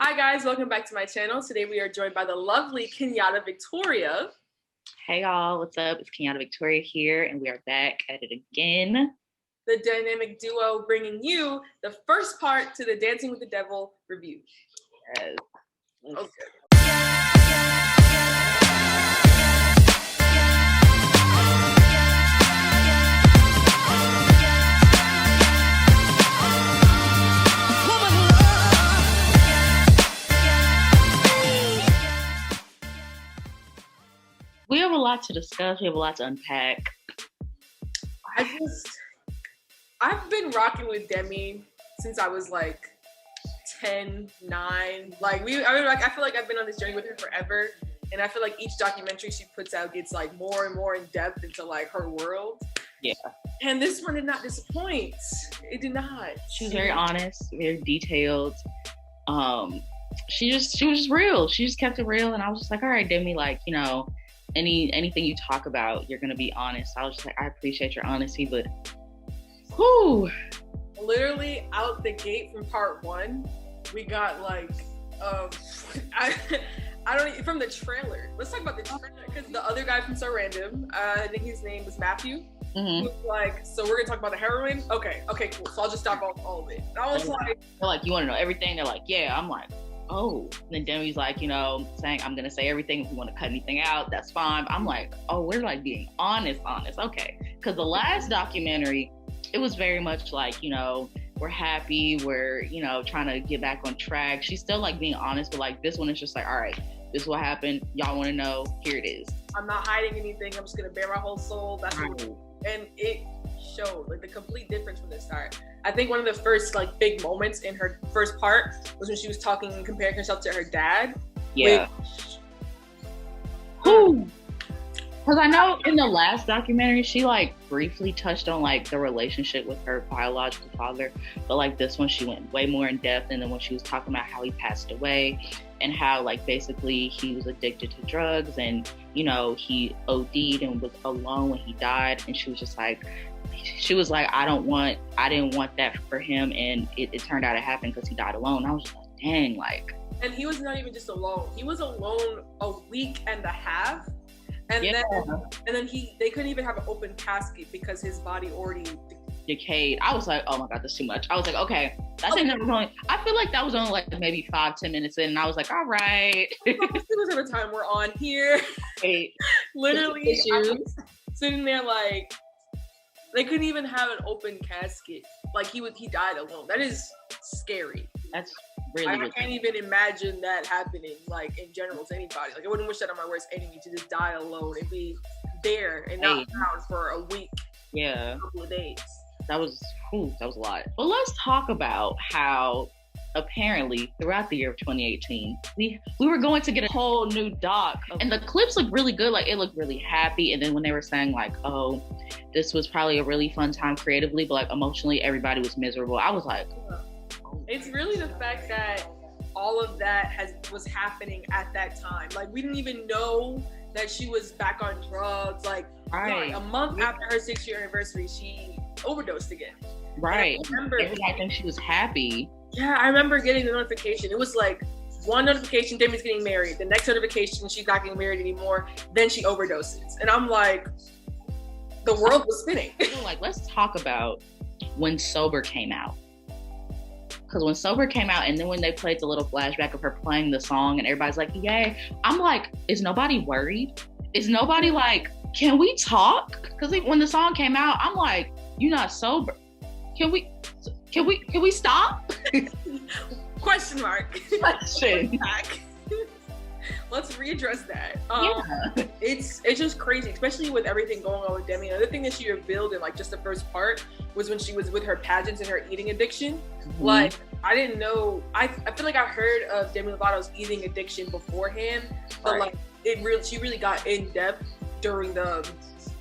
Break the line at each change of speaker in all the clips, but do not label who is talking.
Hi guys, welcome back to my channel. Today we are joined by the lovely KenyattaVictoria.
Hey y'all, what's up? It's KenyattaVictoria here, and we are back at it again.
The dynamic duo bringing you the first part to the Dancing with the Devil review.
Yes.
Okay.
We have a lot to discuss. We have a lot to unpack.
I've been rocking with Demi since I was like 10, 9. I feel like I've been on this journey with her forever. And I feel like each documentary she puts out gets like more and more in depth into like her world.
Yeah.
And this one did not disappoint. It did not.
She was very honest, very detailed. She was just real. She just kept it real. And I was just like, all right, Demi, like, you know, anything you talk about, you're gonna be honest. I was just like, I appreciate your honesty, but whew.
Literally out the gate from part 1, we got like I don't from the trailer. Let's talk about the trailer because the other guy from So Random, I think his name was Matthew.
Mm-hmm.
Was like, so we're gonna talk about the heroin. Okay, cool. So I'll just stop all of it. And I was
they're like, you want to know everything? They're like, yeah. I'm like, oh. And then Demi's like, you know, saying I'm gonna say everything. If you want to cut anything out, that's fine. I'm like, oh, we're like being honest. Okay, because the last documentary, it was very much like, you know, we're happy, we're, you know, trying to get back on track. She's still like being honest, but like this one is just like, all right, this is what happened. Y'all want to know? Here it is.
I'm not hiding anything. I'm just gonna bare my whole soul. That's
right.
And it showed like the complete difference from the start. I think one of the first like big moments in her first part was when she was talking and comparing herself to her dad.
Yeah. Because I know in the last documentary, she like briefly touched on like the relationship with her biological father, but like this one, she went way more in depth. And then when she was talking about how he passed away and how like basically he was addicted to drugs and, you know, he OD'd and was alone when he died. And she was just like, I didn't want that for him. And it turned out it happened because he died alone. I was just like, dang, like.
And he was not even just alone. He was alone a week and a half. And then they couldn't even have an open casket because his body already
decayed. I was like, oh my God, that's too much. I was like, okay, I feel like that was only like maybe 5-10 minutes in, and I was like, all right.
It was every time we're on here.
Hey,
literally, I was sitting there like, they couldn't even have an open casket. Like he died alone. That is scary.
That's really.
I can't even imagine that happening, like in general, to anybody. Like I wouldn't wish that on my worst enemy, to just die alone and be there and not found for a week.
Yeah.
A couple of days.
That was a lot. But let's talk about how apparently throughout the year of 2018, we were going to get a whole new doc. And the clips looked really good. Like it looked really happy. And then when they were saying like, oh, this was probably a really fun time creatively, but like emotionally, everybody was miserable. I was like,
it's really the fact that all of that was happening at that time. Like we didn't even know that she was back on drugs. Like,
right.
A month after her 6-year anniversary, she overdosed again.
Right. I think she was happy.
Yeah, I remember getting the notification. It was like one notification, Demi's getting married. The next notification, she's not getting married anymore. Then she overdoses. And I'm like, the world was spinning.
Like, let's talk about when Sober came out. Because when Sober came out, and then when they played the little flashback of her playing the song and everybody's like, yay, I'm like, is nobody worried? Is nobody like, can we talk? Because when the song came out, I'm like, you're not sober. Can we stop?
Question mark.
Question.
Let's readdress that.
Yeah.
It's just crazy, especially with everything going on with Demi. Another thing that she revealed in like just the first part was when she was with her pageants and her eating addiction. Mm-hmm. Like I didn't know. I feel like I heard of Demi Lovato's eating addiction beforehand, but like she really got in depth during the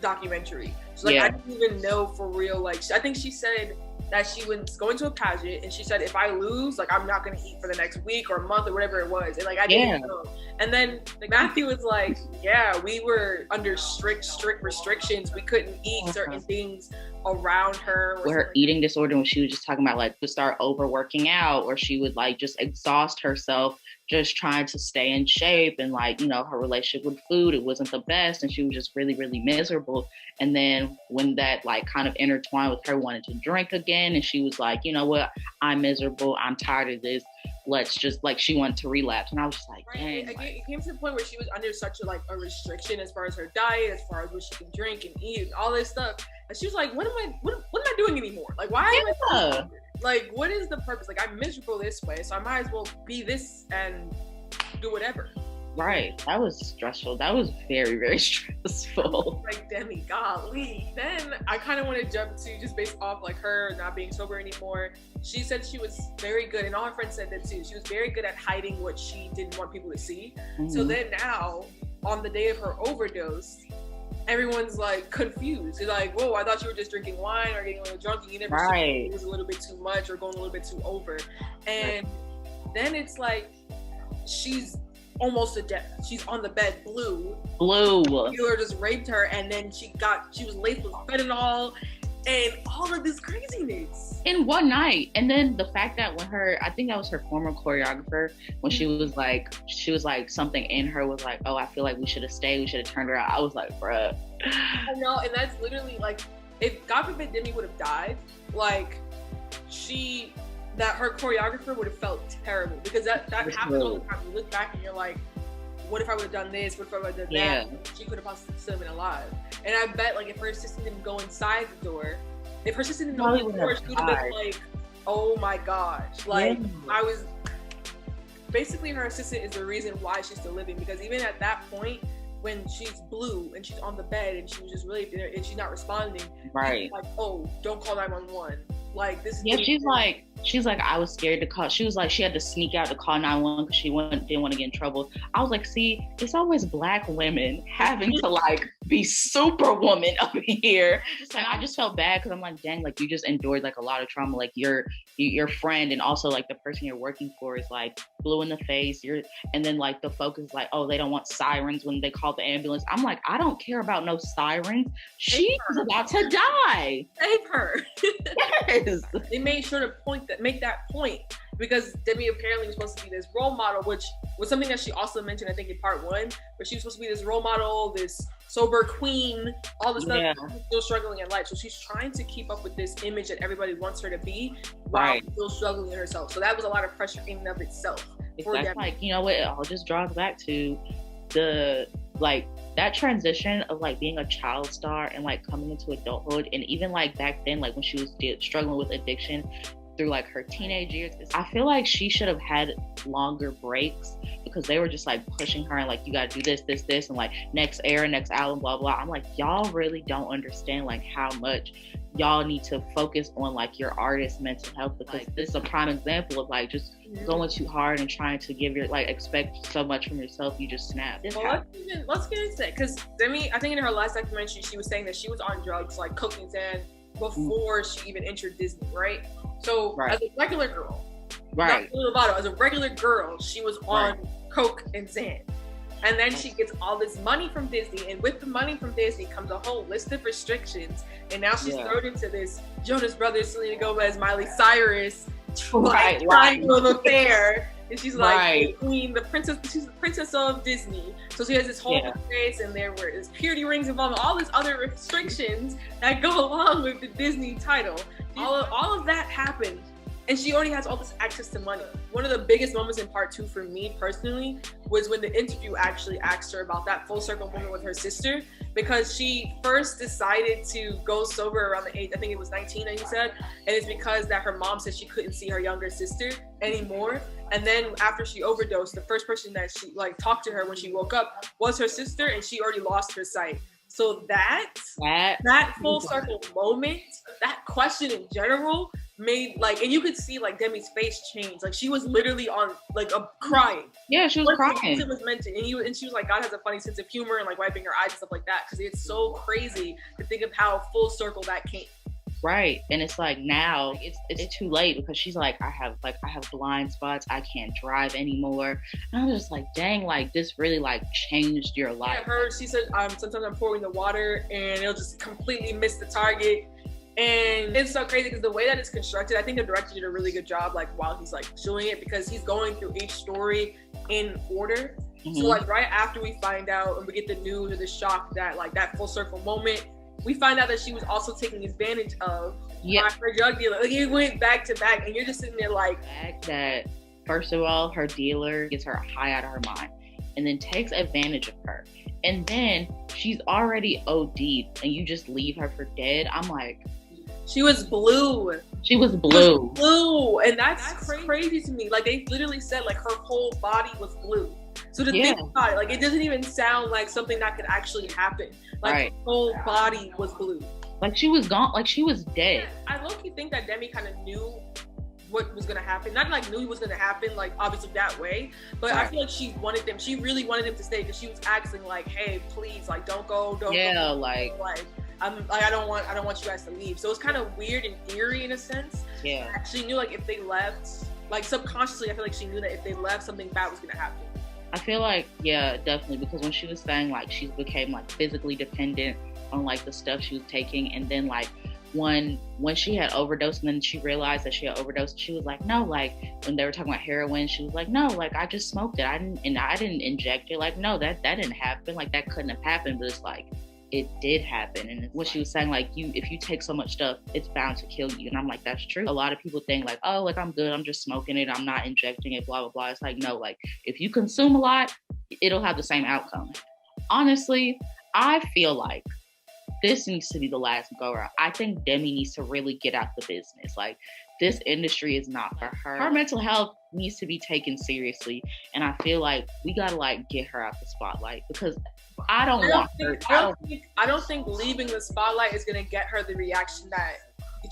documentary. So like I didn't even know for real. Like I think she said that she was going to a pageant and she said, if I lose, like I'm not gonna eat for the next week or month or whatever it was. And like I didn't know. And then like, Matthew was like, yeah, we were under strict restrictions. We couldn't eat certain things around her.
With her eating disorder, when she was just talking about like to start overworking out, or she would like just exhaust herself just trying to stay in shape, and like, you know, her relationship with food, it wasn't the best, and she was just really, really miserable. And then when that like kind of intertwined with her wanting to drink again, and she was like, you know what, I'm miserable, I'm tired of this, let's just, like, she wanted to relapse. And I was just like, dang.
It came to the point where she was under such a restriction as far as her diet, as far as what she can drink and eat and all this stuff. And she was like, what am I doing anymore? Like, why am I like, what is the purpose? Like, I'm miserable this way, so I might as well be this and do whatever.
Right. That was stressful. That was very, very stressful.
Like, Demi, golly. Then I kind of want to jump to, just based off like her not being sober anymore. She said she was very good, and all her friends said that too. She was very good at hiding what she didn't want people to see. Mm-hmm. So then now, on the day of her overdose, everyone's like confused. They're like, whoa, I thought you were just drinking wine or getting a little drunk, and you never said it was a little bit too much or going a little bit too over. And then it's like, she's almost to death. She's on the bed, blue. The killer just raped her, and then she was laced with fentanyl and all of this craziness
in one night. And then the fact that when I think that was her former choreographer, when she was like something in her was like, oh, I feel like we should have stayed, we should have turned her out. I was like, bruh.
I know, and that's literally like, if God forbid Demi would have died, like, her choreographer would have felt terrible, because that happens all the time. You look back and you're like, what if I would have done this? What if I would have done that? She could have possibly still been alive. And I bet, like, if her assistant didn't go inside the door, if her assistant didn't go inside the door, she would have been like, oh my gosh. Like, basically her assistant is the reason why she's still living, because even at that point, when she's blue and she's on the bed and she was just really there and she's not responding, like, oh, don't call 911. Like, this is she's like, I was scared to call. She was like, she had to sneak out to call 911 because she didn't want to get in trouble. I was like, see, it's always Black women having to like be superwoman up here. And I just felt bad, because I'm like, dang, like, you just endured like a lot of trauma. Like, your friend and also like the person you're working for is like blue in the face. And then like the focus is like, oh, they don't want sirens when they call the ambulance. I'm like, I don't care about no sirens. She's about to die. Save her.
Yes.
They made sure to make that point, because Demi apparently was supposed to be this role model, which was something that she also mentioned, I think, in part 1, where she was supposed to be this role model, this sober queen, all this stuff. She's still struggling in life, so she's trying to keep up with this image that everybody wants her to be, while still struggling in herself. So that was a lot of pressure in and of itself.
That's like, you know what, it all just draws back to the like that transition of like being a child star and like coming into adulthood. And even like back then, like when she was struggling with addiction through like her teenage years, I feel like she should have had longer breaks, because they were just like pushing her and like, you gotta do this and like next era, next album, blah blah. I'm like, y'all really don't understand like how much y'all need to focus on like your artist's mental health, because like, this is a prime example of like just going too hard and trying to give your like expect so much from yourself, you just snap.
Well, let's get into it, because Demi, I think in her last documentary, she was saying that she was on drugs like coke and Xan before she even entered Disney, right? So as a regular girl, not Lovato, as a regular girl, she was on coke and Xan. And then she gets all this money from Disney, and with the money from Disney comes a whole list of restrictions. And now she's thrown into this Jonas Brothers, Selena Gomez, Miley Cyrus, triangle affair. And she's like the queen, the princess. She's the princess of Disney. So she has this whole face, and there were purity rings involved, all these other restrictions that go along with the Disney title. All of that happened. And she already has all this access to money. One of the biggest moments in part 2 for me personally was when the interview actually asked her about that full circle moment with her sister, because she first decided to go sober around the age, I think it was 19, as you said, and it's because that her mom said she couldn't see her younger sister anymore. And then after she overdosed, the first person that she like talked to her when she woke up was her sister, and she already lost her sight. So that full circle moment, that question in general, made like, and you could see like Demi's face change. Like she was literally on like crying.
Yeah, she was crying.
It was mentioned, and she was like, God has a funny sense of humor, and like wiping her eyes and stuff like that, because it's so crazy to think of how full circle that came.
Right. And it's like now it's too late, because she's like, I have blind spots, I can't drive anymore. And I'm just like, dang, like this really like changed your life.
Yeah, she said sometimes I'm pouring the water and it'll just completely miss the target. And it's so crazy because the way that it's constructed, I think the director did a really good job, like while he's like showing it, because he's going through each story in order. Mm-hmm. So like right after we find out and we get the news or the shock that like that full circle moment, we find out that she was also taking advantage of her drug dealer. Like it went back to back, and you're just sitting there like
that. First of all, her dealer gets her high out of her mind, and then takes advantage of her. And then she's already OD'd, and you just leave her for dead. I'm like,
she was blue.
She was blue.
Blue. And that's crazy to me. Like, they literally said, like, her whole body was blue. So to think about it, like, it doesn't even sound like something that could actually happen. Like, her whole body was blue.
Like, she was gone. Like, she was dead.
I low-key think that Demi kind of knew what was going to happen. Not like knew it was going to happen, like, obviously that way. But I feel like she really wanted him to stay, because she was asking, like, hey, please, like, don't go, don't go.
Like
I don't want you guys to leave. So it's kind of weird and eerie in a sense.
Yeah.
She knew, like, if they left, like, subconsciously, I feel like she knew that if they left, something bad was gonna happen.
I feel like, yeah, definitely, because when she was saying, like, she became, like, physically dependent on, like, the stuff she was taking, and then, like, when she had overdosed, and then she realized that she had overdosed, she was like, no, like, when they were talking about heroin, she was like, no, like, I just smoked it. I didn't inject it. Like, no, that didn't happen. Like, that couldn't have happened. But it's like, it did happen. And what she was saying, like, if you take so much stuff, it's bound to kill you. And I'm like, that's true. A lot of people think like, oh, like, I'm good, I'm just smoking it, I'm not injecting it, blah, blah, blah. It's like, no, like, if you consume a lot, it'll have the same outcome. Honestly, I feel like this needs to be the last go around. I think Demi needs to really get out the business. Like, this industry is not for her. Her mental health needs to be taken seriously. And I feel like we gotta, like, get her out the spotlight, because I don't think leaving the spotlight is gonna get her the reaction that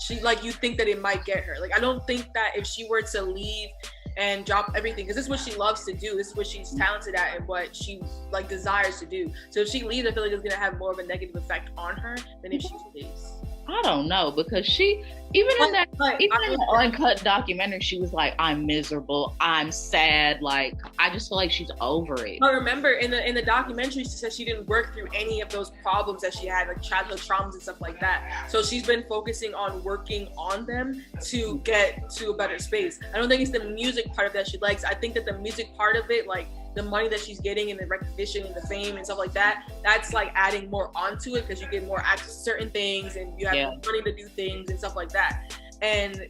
she, like, you think that it might get her. Like, I don't think that if she were to leave and drop everything, because this is what she loves to do, this is what she's talented at and what she, like, desires to do. So if she leaves, I feel like it's gonna have more of a negative effect on her than if she stays. I don't know, because she, even in the uncut documentary, she was like, I'm miserable, I'm sad, like, I just feel like she's over it.
But remember, in the documentary, she said she didn't work through any of those problems that she had, like childhood traumas and stuff like that. So she's been focusing on working on them to get to a better space. I don't think it's the music part of that she likes. I think that the music part of it, like, the money that she's getting and the recognition and the fame and stuff like that, that's like adding more onto it, because you get more access to certain things and you have money to do things and stuff like that. And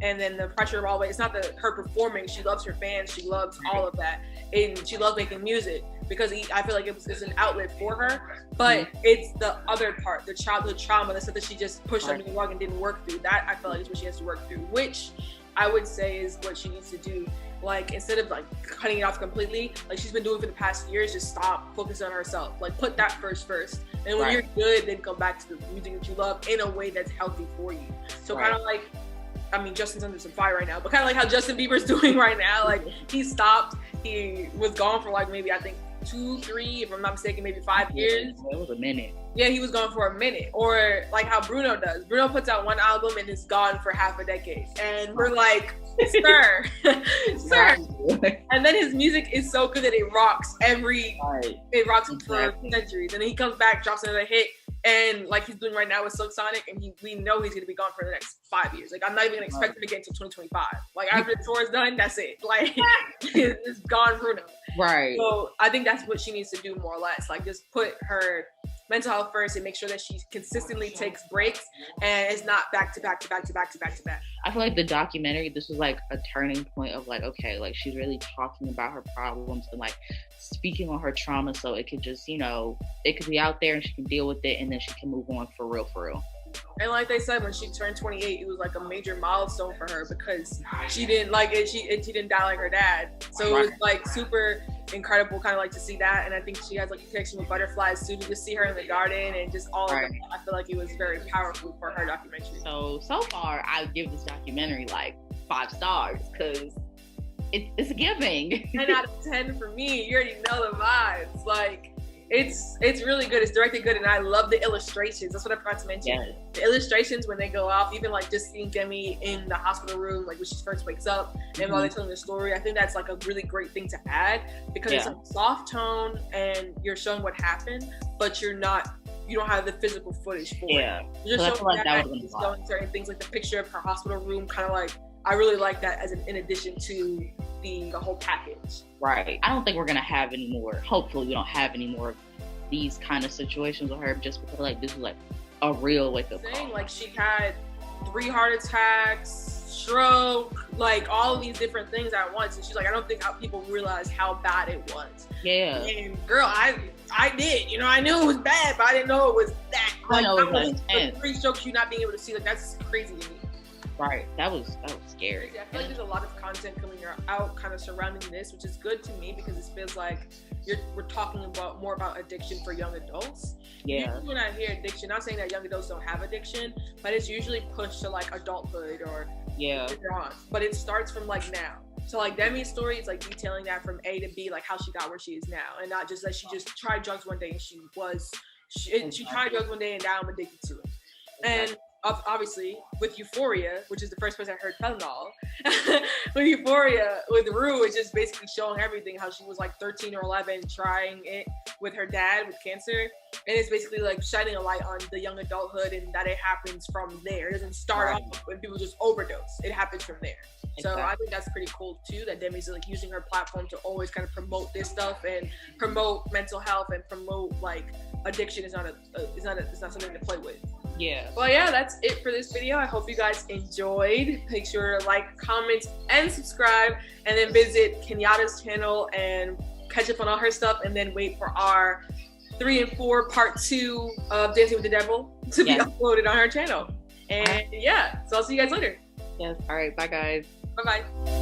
then the pressure of always, it's not her performing, she loves her fans, she loves all of that, and she loves making music, because I feel like it's an outlet for her. But it's the other part, the childhood trauma, the stuff that she just pushed under the rug and didn't work through, that I feel like is what she has to work through, which I would say is what she needs to do. Like, instead of like cutting it off completely, like she's been doing for the past years, just stop focusing on herself. Like, put that first. And when you're good, then come back to the music that you love in a way that's healthy for you. So kind of like, I mean, Justin's under some fire right now, but kind of like how Justin Bieber's doing right now. Like, he stopped, he was gone for like maybe, I think 2, 3, if I'm not mistaken, maybe 5 years.
It was a minute.
Yeah, he was gone for a minute. Or like how Bruno does. Bruno puts out one album and is gone for half a decade. And we're like, sir. And then his music is so good that it rocks it rocks for centuries. And then he comes back, drops another hit, and like he's doing right now with Silk Sonic, and we know he's gonna be gone for the next 5 years. Like, I'm not even gonna expect him to get until 2025. Like, after the tour is done, that's it. Like, it's gone, Bruno.
Right.
So I think that's what she needs to do, more or less. Like, just put her mental health first and make sure that she consistently takes breaks and it's not back to back to back to back to back to back.
I feel like the documentary, this was like a turning point of like, okay, like she's really talking about her problems and like speaking on her trauma, so it could just, you know, it could be out there and she can deal with it and then she can move on for real.
And like they said, when she turned 28, it was like a major milestone for her, because she didn't like it. She didn't die like her dad. So it was like super incredible, kind of like to see that. And I think she has like a connection with butterflies too, to just see her in the garden and just all of that. I feel like it was very powerful for her documentary.
So far, I give this documentary like 5 stars, because it's giving.
10 out of 10 for me. You already know the vibes. Like, it's really good. It's directed good, and I love the illustrations. That's what I forgot to mention. Yeah. The illustrations when they go off, even like just seeing Demi in the hospital room, like when she first wakes up, and while they're telling the story, I think that's like a really great thing to add, because it's a soft tone and you're showing what happened, but you're not you don't have the physical footage for
Yeah.
it. You're just
So I feel
showing
like that would've been a lot.
showing certain things, like the picture of her hospital room, kind of like, I really like that as in addition to the whole package.
Right. I don't think we're gonna have any more. Hopefully, we don't have any more of these kind of situations with her, just because like this is like a real wake up call.
Like she had 3 heart attacks, stroke, like all of these different things at once, and she's like, I don't think people realize how bad it was.
Yeah.
And girl, I did. You know, I knew it was bad, but I didn't know it was that. Like,
I know it was intense.
3 strokes you not being able to see, like that's crazy to me.
Right. That was scary.
I feel like there's a lot of content coming out kind of surrounding this, which is good to me because it feels like we're talking about more about addiction for young adults.
Yeah.
Usually when I hear addiction, not saying that young adults don't have addiction, but it's usually pushed to like adulthood or later on. But it starts from like now. So like Demi's story is like detailing that from A to B, like how she got where she is now, and not just that she just tried drugs one day and she tried drugs one day and now I'm addicted to it. And obviously with Euphoria, which is the first place I heard fentanyl, with Euphoria, with Rue, it's just basically showing everything, how she was like 13 or 11 trying it with her dad with cancer, and it's basically like shining a light on the young adulthood and that it happens from there. It doesn't start off when people just overdose, it happens from there. So I think that's pretty cool too, that Demi's like using her platform to always kind of promote this stuff and promote mental health and promote like addiction is not something to play with.
Yeah.
Well, yeah, that's it for this video. I hope you guys enjoyed. Make sure to like, comment, and subscribe, and then visit Kenyatta's channel and catch up on all her stuff, and then wait for our 3 and 4 part 2 of Dancing with the Devil to be uploaded on her channel. And yeah, so I'll see you guys later.
Yes. All right. Bye, guys.
Bye-bye.